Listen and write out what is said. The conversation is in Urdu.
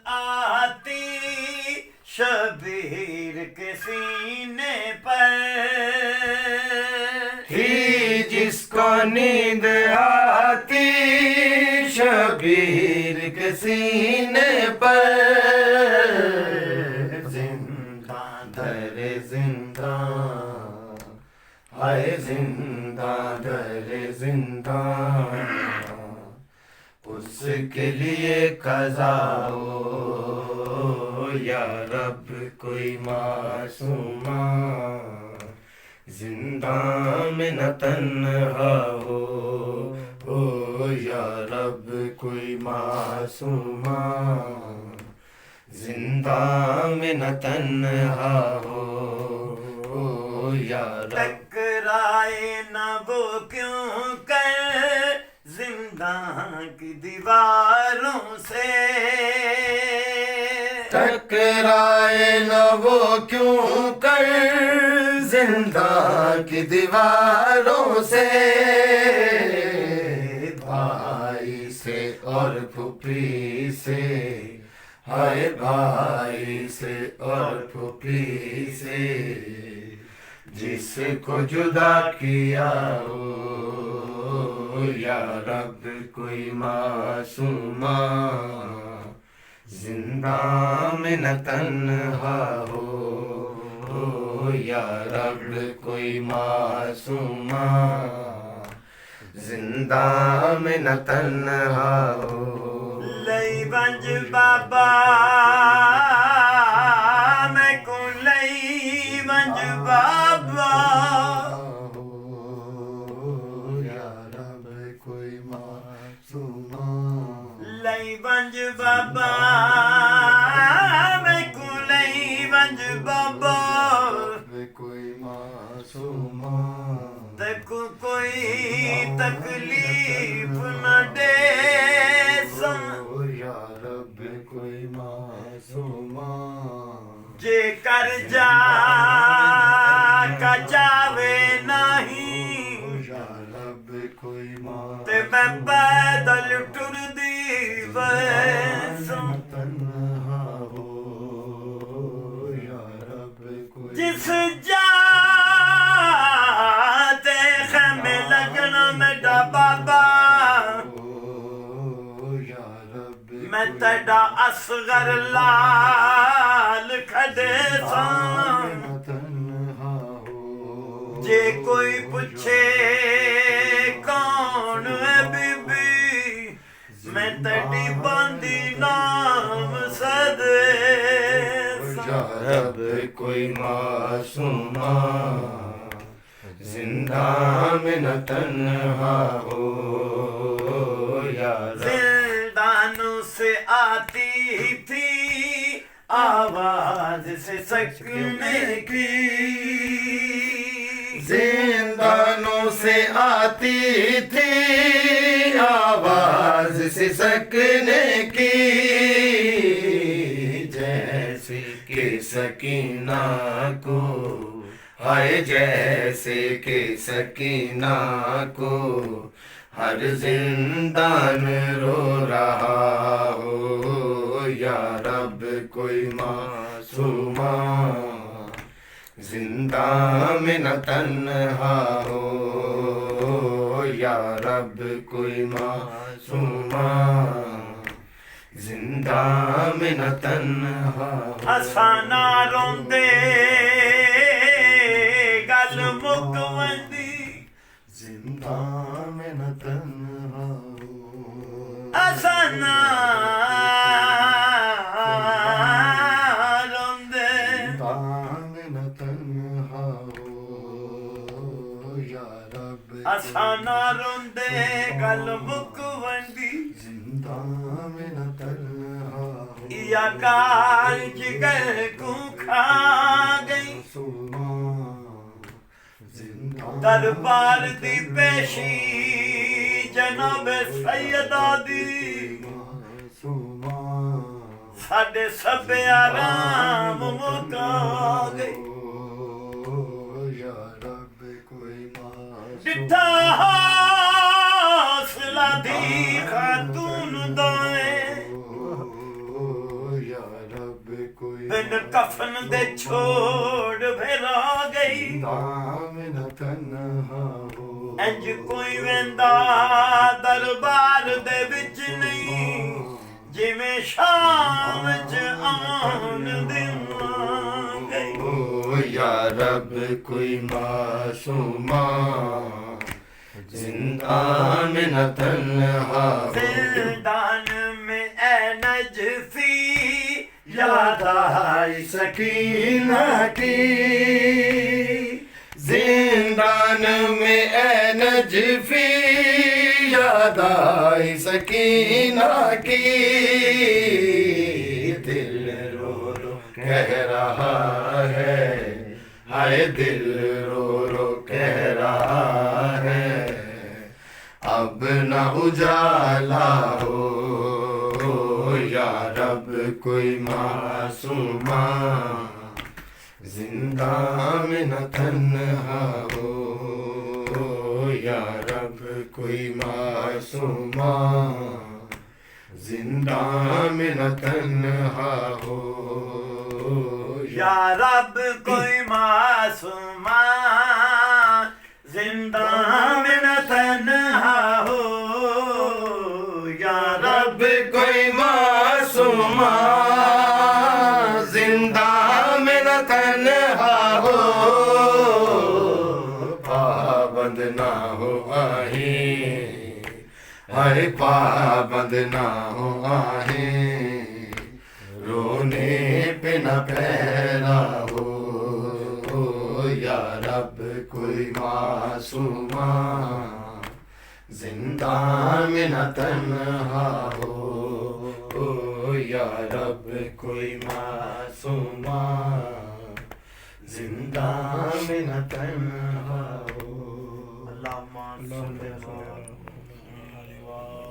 آتی شبیر کے سینے پر تھی جس کو نیند آتی شبیر کے سینے پر زنداں در زنداں ہائے زنداں در زنداں اس کے لیے قضا ہو یا رب کوئی معصومہ زنداں میں نہ تنہا ہو یا رب کوئی معصومہ زنداں میں نہ تنہا ہو یا رب ٹکرائے نہ وہ کیوں کر زنداں کی دیواروں سے ٹکرائے نہ وہ کیوں کر زنداں کی دیواروں سے بھائی سے اور پھوپھی سے ہائے بھائی سے اور پھوپھی سے جس کو جدا کیا ہو یا رب کوئی معصومہ زنداں میں نہ تنہا ہو یا رب کوئی معصومہ زنداں میں نہ تنہا ہو لئی بنج بابا میں کو لئی بنج بابا یا رب کوئی معصومہ لئی بنج بابا میں کو لئی بنج بابا کوئی معصومہ تک کوئی تکلیف نہ دے یا رب کوئی معصومہ جے کر جا کا جاوے نہیں یا رب کوئی تے میں پیدل ٹر دی ویسوں تنہا ہو یا رب کوئی جس جا تے خیمے لگنا میڈا بابا یا رب میں تیڈا اصغر لال کھڑے ساں تنہا ہو جے کوئی پوچھے کون ہے بی بی میں تیڈی باندی نام صدے یا رب کوئی معصومہ زنداں میں نہ تنہا ہو یا رب زندانوں سے آتی تھی آواز سے سکنے کی زندانوں سے آتی تھی آواز سے سکنے کی جیسے کہ سکینہ کو ہائے جیسے کہ سکینہ کو ہر زندان رو رہا ہو یا رب کوئی معصومہ زنداں میں نہ تنہا ہو یا رب کوئی معصومہ زنداں میں نہ تنہا ہو ہسانا روندے گل مک وندی زنداں میں نہ تنہا ہو ہسانا روندے زنداں میں نہ تنہا ہو یا رب ہسانا روندے گل مک وندی زنداں میں نہ تنہا ہو یا کار جگر کو کھا گئی دربار دی پیشی جناب سیدہ دی ساڈے سب آرام مکا گئی ڈٹھا حوصلہ دی خاتون دائیں بن کفن دے چھوڑ پھر آ گئی زندان میں نہ تنہا ہو انج کوئی ویندا دربار دے وچ نہیں جویں شام وچ آن دیواں گئی او یا رب کوئی معصومہ زندان میں نہ تنہا ہو زندان میں اے نجفی یاد آئی سکینہ کی زندان میں اے نجفی یاد آئی سکینہ کی دل رو رو کہہ رہا ہے ہائے دل رو رو کہہ رہا ہے اب نہ اجالا ہو یا رب کوئی معصومہ زندان میں نہ تنہا ہو یا رب کوئی معصومہ زندان میں نہ تنہا ہو یا رب کوئی معصومہ زندان میں نہ تنہا ہو یا رب کوئی معصومہ زندان میں نہ تنہا ہو پابند نہ ہو آہیں ہائے پابند نہ ہو آہیں رونے پہ نہ پیرا ہو یا رب کوئی معصومہ زندان میں نہ تنہا ہو یا رب کوئی معصومہ زندان میں نہ تنہا ہو اللہم صلی اللہ علیہ وسلم